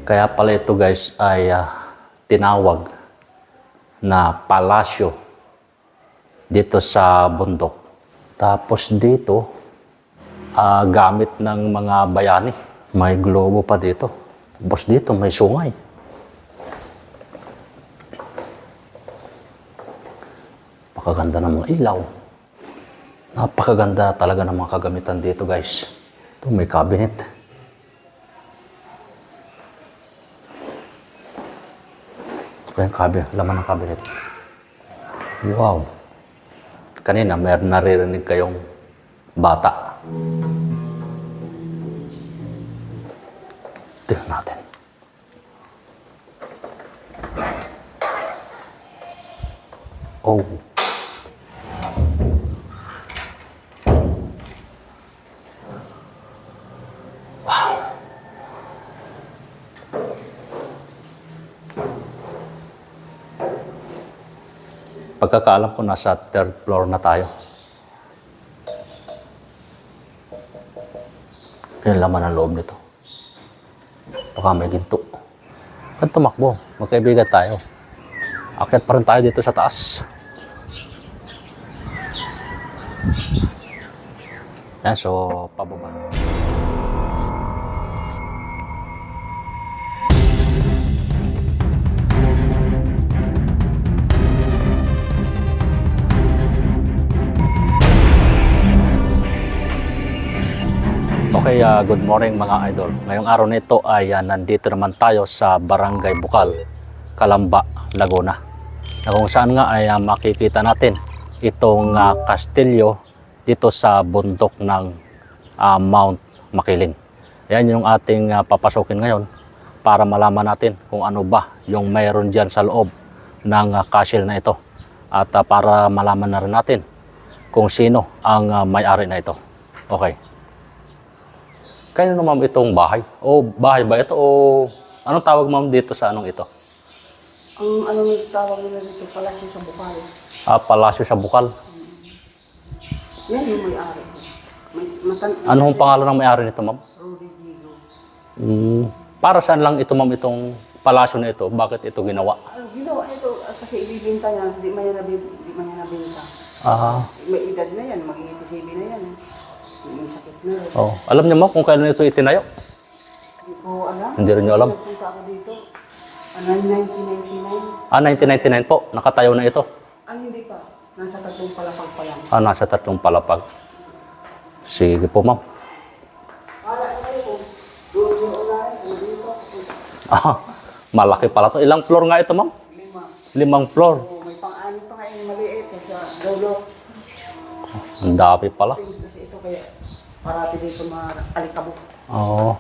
Kaya pala ito guys ay tinawag na palasyo dito sa bundok. Tapos dito, gamit ng mga bayani. May globo pa dito. Tapos dito may sungay. Napakaganda ng mga ilaw. Napakaganda talaga ng mga kagamitan dito guys. Ito may cabinet. Ito yung laman ng cabinet. Wow. Kanina may naririnig kayong bata. Tingnan natin. Oh. Pagkakaalam ko, nasa third floor na tayo. Yung laman ng loob nito. Baka may ginto. Kan tumakbo, magkaibigan tayo. Akyat pa rin tayo dito sa taas. Yan, so pababa. Okay, good morning mga idol. Ngayong araw nito ay nandito naman tayo sa Barangay Bukal, Calamba, Laguna. Na kung saan nga ay makikita natin itong kastilyo dito sa bundok ng Mount Makiling. Ayan yung ating papasukin ngayon para malaman natin kung ano ba yung mayroon dyan sa loob ng castle na ito. At para malaman na rin natin kung sino ang may-ari na ito. Okay. Kanino ma'am itong bahay? O bahay ba ito? O anong tawag ma'am dito sa anong ito? Ang anong tawag nila dito, palasyo sa Bukal. Palasyo sa Bukal. Yan yung may-ari. Ano ang pangalan ng may-ari nito ma'am? Rudy Gigo. Para saan lang ito ma'am itong palasyo na ito? Bakit ito ginawa? Ginawa ito kasi ibibinta niya, di man niya nabinta. May edad na yan, mag-87 na yan. May sakit na rin. Oh, alam niyo mo kung kailan ito itinayo? Hindi ko alam. Hindi rin niyo alam. Nagpunta ako dito. 1999. 1999 po, nakatayo na ito. Hindi pa. Nasa 3 palapag pa lang. Nasa 3 palapag. Sige po ma'am. Wala na kayo po. Doon yung unahin. Dito. Malaki pala to. Ilang floor nga ito ma'am? 5. 5 floor. May pang-anim pa nga yung maliit sa dulo. Ang dami pala. Kasi ito kaya parati dito mga alikabok. Oo.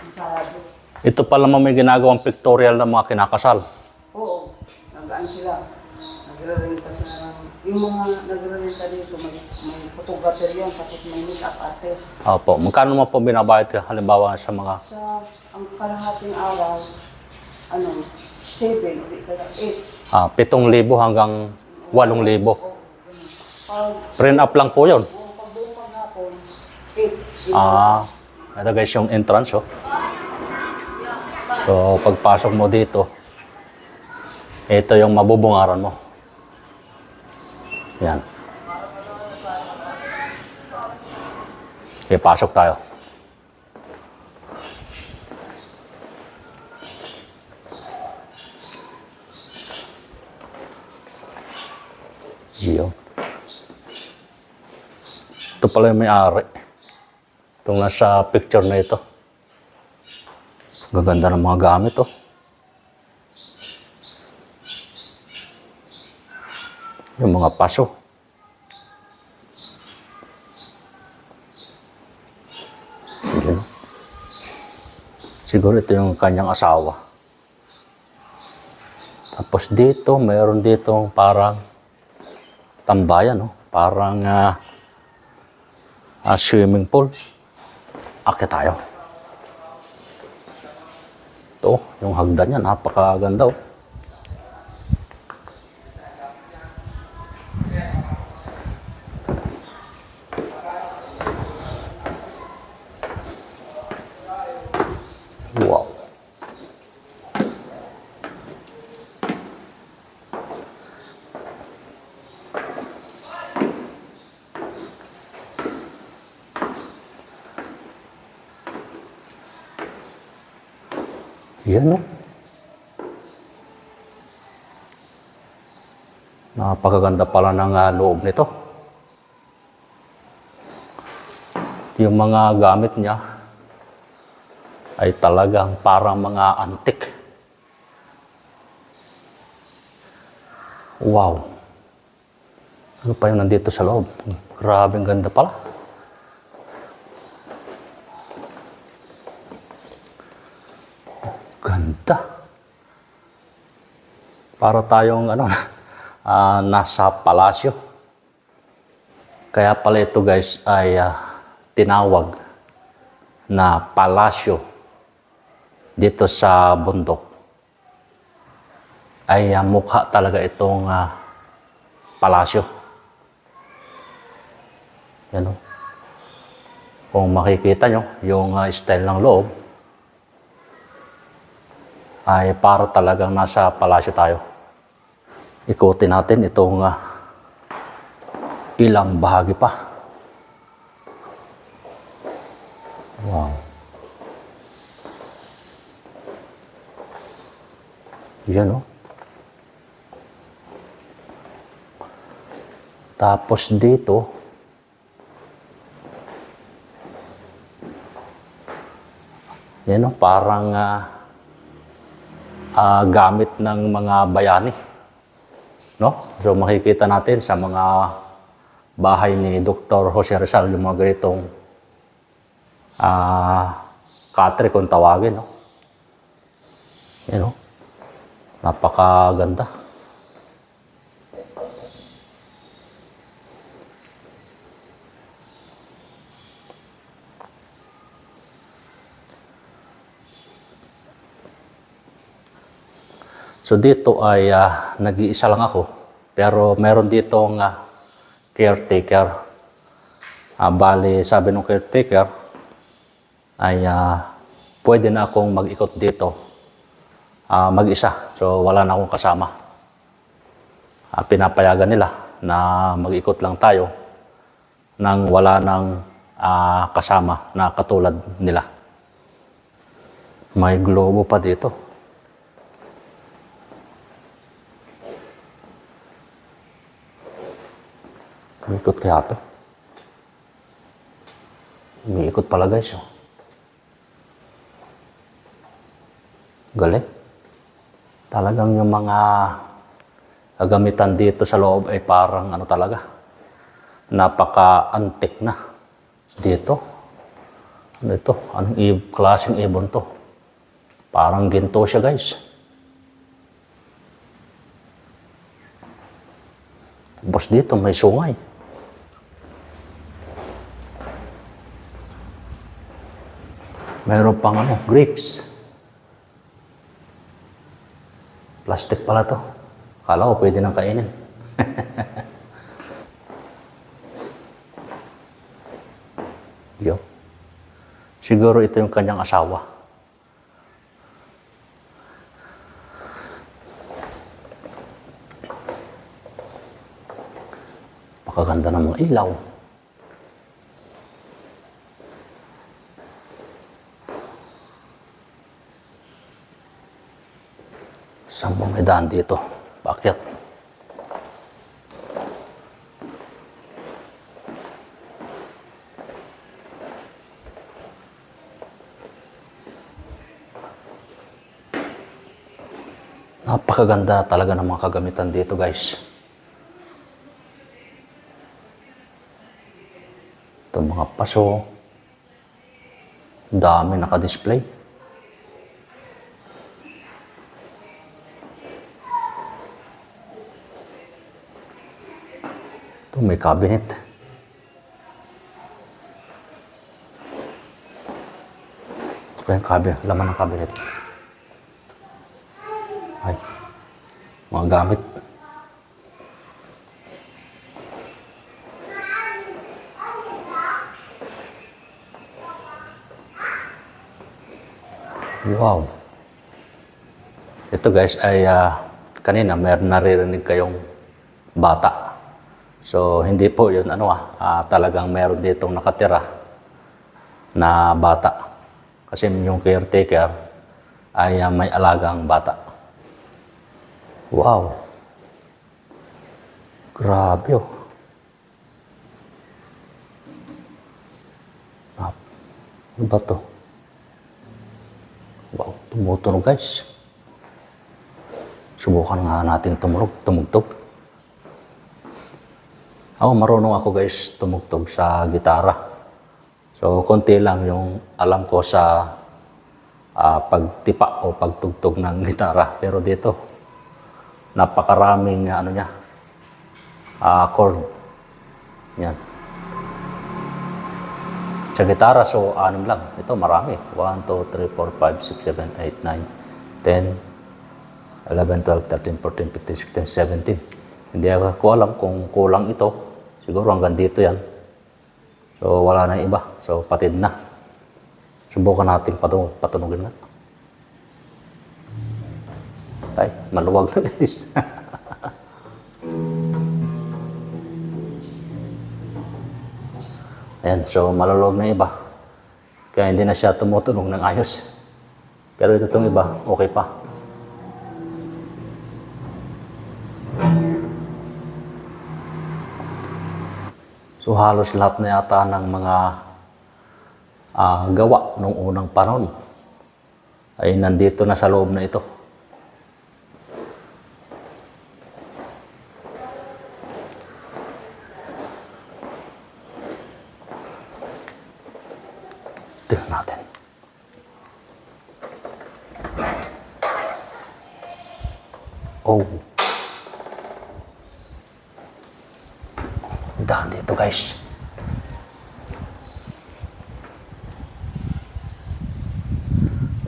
Masyado. Ito pala ma'am may ginagawang pictorial ng mga kinakasal. Oo. Nagaan sila. Nagre-renta sila ng... Yung mga nagre-renta dito, may photographer yan, tapos may make-up artist. Opo. Magkano mo po binabayad halimbawa sa mga... Sa ang kalahating araw, 7 o di kaya 8. 7,000 hanggang 8,000. Pag Print up lang po yun. buong paghapon, 8. Ito guys yung entrance oh. So pagpasok mo dito, ito yung mabubungaran mo. Yan. Okay, pasok tayo. Iyo. Ito pala yung may-ari. Itong nasa picture na ito. Gaganda ng mga gamit, oh. Yung mga paso. Yan. Siguro ito yung kanyang asawa. Tapos dito, mayroon ditong parang tambayan, oh. Parang swimming pool. Akit tayo. Ito, yung hagdan niya, napakaganda, oh. Wow. Yan no. Napakaganda pala ng loob nito. Yung mga gamit niya ay talagang parang mga antik. Wow. Ano pa yung nandito sa loob? Grabe, ang ganda pala. Ganda. Para tayong nasa palasyo. Kaya pala ito guys ay tinawag na palasyo dito sa bundok. Ay mukha talaga itong palasyo. Yan o. Kung makikita nyo, yung style ng loob ay para talagang nasa palasyo tayo. Ikutin natin itong ilang bahagi pa. Wow. Yan o. Tapos dito, yan o, parang gamit ng mga bayani. No? So makikita natin sa mga bahay ni Dr. Jose Rizal, yung mga ganitong katre kung tawagin. No? Yan o. Napakaganda. So dito ay nag-iisa lang ako, pero meron ditong caretaker. Bali, sabi ng caretaker ay pwede na akong mag-ikot dito mag-isa. So wala na akong kasama. Pinapayagan nila na mag-ikot lang tayo nang wala nang kasama na katulad nila. May globo pa dito. Umiikot kaya ito. Umiikot pala guys. Oh. Galing. Talagang yung mga kagamitan dito sa loob ay parang talaga. Napaka-antik na. Dito. Ano ito? Anong klaseng ibon to? Parang ginto siya guys. Tapos dito may sungay. Mayroon pang grapes. Plastic pala to. Akala ko pwede nang kainin. Yo. Siguro ito yung kanyang asawa. Pakaganda ng mga ilaw. Saan ba may daan dito? Paakyat. Napakaganda talaga ng mga kagamitan dito guys. Itong mga paso. Dami naka-display. Ito may cabinet. Ito yung cabinet. Laman ng cabinet. Ay. Mga gamit. Wow. Ito guys ay kanina meron naririnig kayong bata. So hindi po yun talagang meron ditong nakatira na bata. Kasi yung caretaker ay may alagang bata. Wow! Grabe oh. Ano ba to? Wow, tumutunog guys. Subukan nga natin tumugtog. Marunong ako guys tumugtog sa gitara. So, konti lang yung alam ko sa pagtipa o pagtugtog ng gitara. Pero dito, napakaraming chord. Yan. Sa gitara, so 6 lang. Ito marami. 1, 2, 3, 4, 5, 6, 7, 8, 9, 10, 11, 12, 13, 14, 15, 16, 17. Hindi ako alam kung kulang ito. Siguro hanggang dito yan. So wala na iba. So patid na. Subukan natin patunugin na. Ay, maluwag na guys. Ayan, so maluwag na iba. Kaya hindi na siya tumutunog ng ayos. Pero ito itong iba, okay pa. So halos lahat na yata ng mga gawa nung unang panahon ay nandito na sa loob na ito. Tingnan natin. Oh. Dahan dito guys.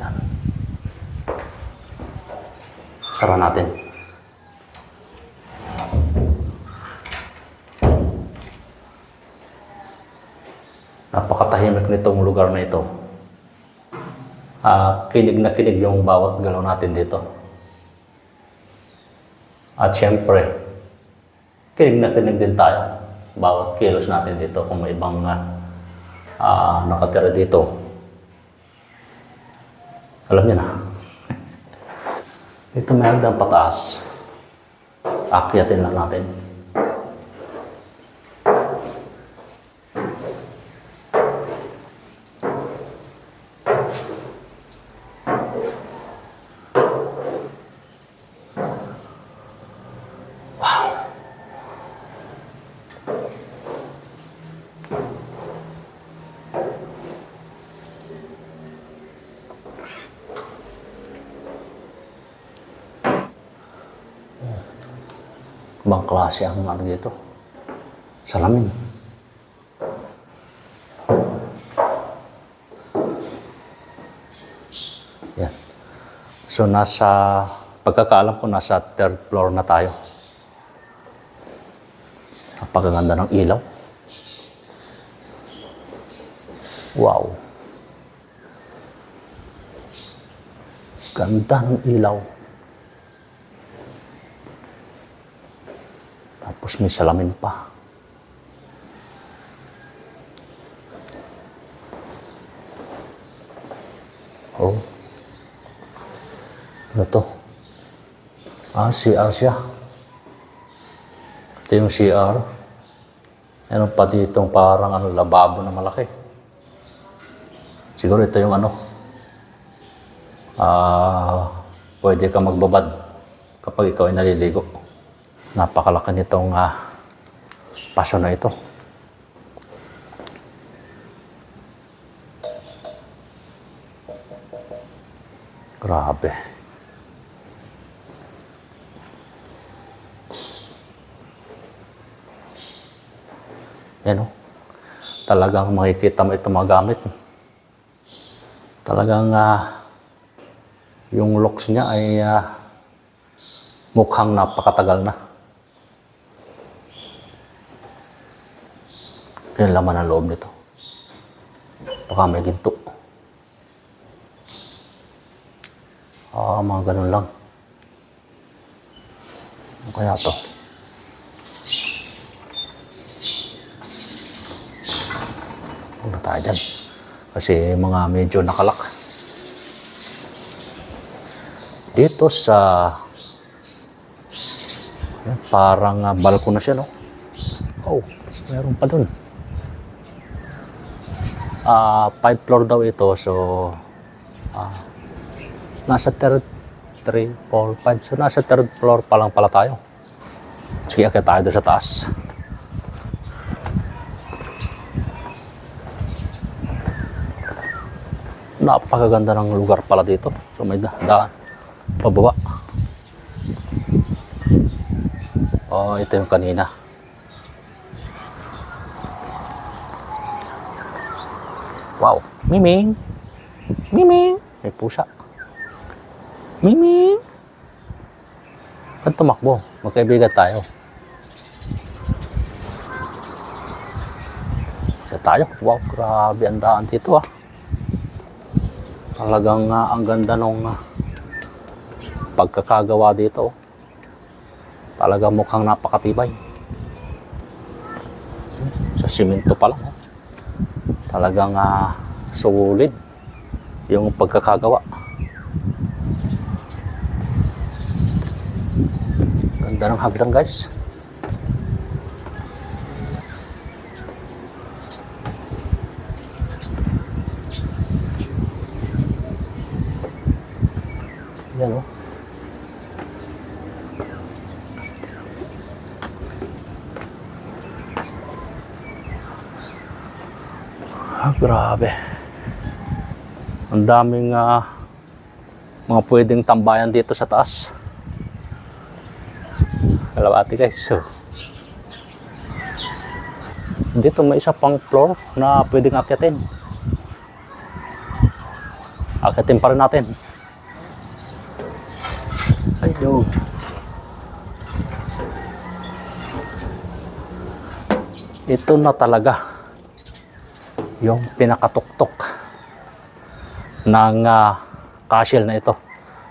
Yan. Sara natin. Napakatahimik nitong lugar na ito. Kinig na kinig yung bawat galaw natin dito. At syempre, kinig na kinig din tayo. Bawat kilos natin dito kung may ibang nakatira dito. Alam niyo na. Ito may hagdan pataas. Akyatin lang natin. Ibang klase ang dito. Salamin. Yan. So pagkakaalam ko nasa 3rd floor na tayo. Napakaganda ng ilaw. Wow. Ganda ng ilaw. Tapos may salamin pa. Oh. Ano to? CR siya. Ito yung CR. Meron pa ditong parang lababo na malaki. Siguro ito yung pwede ka magbabad kapag ikaw ay naliligo. Napakalaki nitong paso na ito. Grabe. Yan o. Talagang makikita mo ito magamit. Talagang yung locks niya ay mukhang napakatagal na. Yan laman ang loob nito. Baka may ginto. Mga ganun lang. Ano kaya to? Huwag na tayo dyan. Kasi mga medyo nakalak. Dito sa parang balkon na siya, no? Oh, meron pa dun. 5 floor daw ito, so nasa third 3, 4, 5. So nasa third floor pa lang pala tayo. Sige, akit tayo doon sa taas. Napakaganda ng lugar pala dito. So may daan pababa. Oh, ito yung kanina. Wow, Miming! Miming! May pusa. Miming! Kan tumakbo. Magkaibigan tayo. Ito tayo. Wow, grabe ang daan dito ah. Talagang ang ganda nung pagkakagawa dito. Talagang mukhang napakatibay. Sa simento pa lang. Talagang solid yung pagkakagawa. Ganda ng hagdan, guys. Yan, oh. Grabe. Ang daming mga pwedeng tambayan dito sa taas. Kalawati, guys. So, dito may isa pang floor na pwedeng akyatin. Akyatin pa rin natin. Ayun. Ito na talaga yung pinakatuktok ng castle na ito.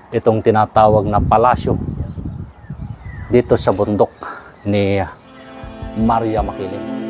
Itong tinatawag na palasyo dito sa bundok ni Maria Makiling.